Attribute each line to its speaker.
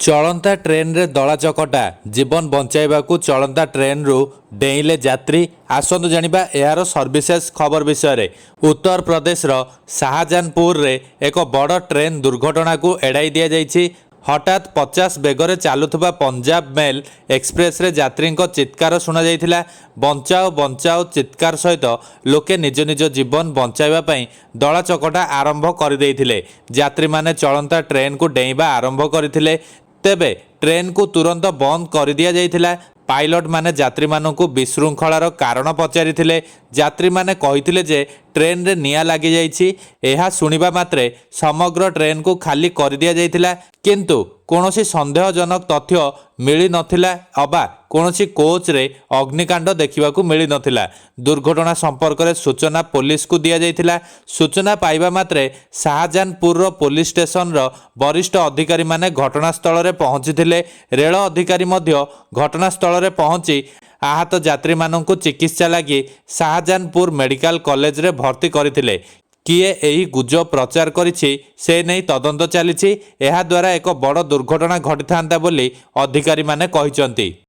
Speaker 1: ଚଳନ୍ତା ଟ୍ରେନ୍ରେ ଦଳା ଚକଟା ଜୀବନ ବଞ୍ଚାଇବାକୁ ଚଳନ୍ତା ଟ୍ରେନ୍ରୁ ଡେଇଁଲେ ଯାତ୍ରୀ। ଆସନ୍ତୁ ଜାଣିବା ଏହାର ସର୍ଭିସେସ୍ ଖବର ବିଷୟରେ। ଉତ୍ତରପ୍ରଦେଶର ଶାହଜାହାନପୁରରେ ଏକ ବଡ଼ ଟ୍ରେନ୍ ଦୁର୍ଘଟଣାକୁ ଏଡ଼ାଇ ଦିଆଯାଇଛି। ହଠାତ୍ 50 ବେଗରେ ଚାଲୁଥିବା ପଞ୍ଜାବ ମେଲ୍ ଏକ୍ସପ୍ରେସରେ ଯାତ୍ରୀଙ୍କ ଚିତ୍କାର ଶୁଣାଯାଇଥିଲା। ବଞ୍ଚାଅ ବଞ୍ଚାଅ ଚିତ୍କାର ସହିତ ଲୋକେ ନିଜ ନିଜ ଜୀବନ ବଞ୍ଚାଇବା ପାଇଁ ଦଳା ଚକଟା ଆରମ୍ଭ କରିଦେଇଥିଲେ। ଯାତ୍ରୀମାନେ ଚଳନ୍ତା ଟ୍ରେନ୍କୁ ଡେଇଁବା ଆରମ୍ଭ କରିଥିଲେ। ତେବେ ଟ୍ରେନ୍କୁ ତୁରନ୍ତ ବନ୍ଦ କରିଦିଆଯାଇଥିଲା। ପାଇଲଟ ମାନେ ଯାତ୍ରୀମାନଙ୍କୁ ବିଶୃଙ୍ଖଳାର କାରଣ ପଚାରିଥିଲେ। ଯାତ୍ରୀମାନେ କହିଥିଲେ ଯେ ଟ୍ରେନ୍ରେ ନିଆଁ ଲାଗିଯାଇଛି। ଏହା ଶୁଣିବା ମାତ୍ରେ ସମଗ୍ର ଟ୍ରେନ୍କୁ ଖାଲି କରିଦିଆଯାଇଥିଲା। କିନ୍ତୁ କୌଣସି ସନ୍ଦେହଜନକ ତଥ୍ୟ ମିଳିନଥିଲା ଅବା କୌଣସି କୋଚ୍ରେ ଅଗ୍ନିକାଣ୍ଡ ଦେଖିବାକୁ ମିଳିନଥିଲା। ଦୁର୍ଘଟଣା ସମ୍ପର୍କରେ ସୂଚନା ପୋଲିସକୁ ଦିଆଯାଇଥିଲା। ସୂଚନା ପାଇବା ମାତ୍ରେ ଶାହଜାହାନପୁର ପୋଲିସ ଷ୍ଟେସନର ବରିଷ୍ଠ ଅଧିକାରୀମାନେ ଘଟଣାସ୍ଥଳରେ ପହଞ୍ଚିଥିଲେ। ରେଳ ଅଧିକାରୀ ମଧ୍ୟ ଘଟଣାସ୍ଥଳରେ ପହଞ୍ଚି ଆହତ ଯାତ୍ରୀମାନଙ୍କୁ ଚିକିତ୍ସା ଲାଗି ଶାହଜାହାନପୁର ମେଡିକାଲ କଲେଜରେ ଭର୍ତ୍ତି କରିଥିଲେ। କିଏ ଏହି ଗୁଜବ ପ୍ରଚାର କରିଛି ସେ ନେଇ ତଦନ୍ତ ଚାଲିଛି। ଏହାଦ୍ୱାରା ଏକ ବଡ଼ ଦୁର୍ଘଟଣା ଘଟିଥାନ୍ତା ବୋଲି ଅଧିକାରୀମାନେ କହିଛନ୍ତି।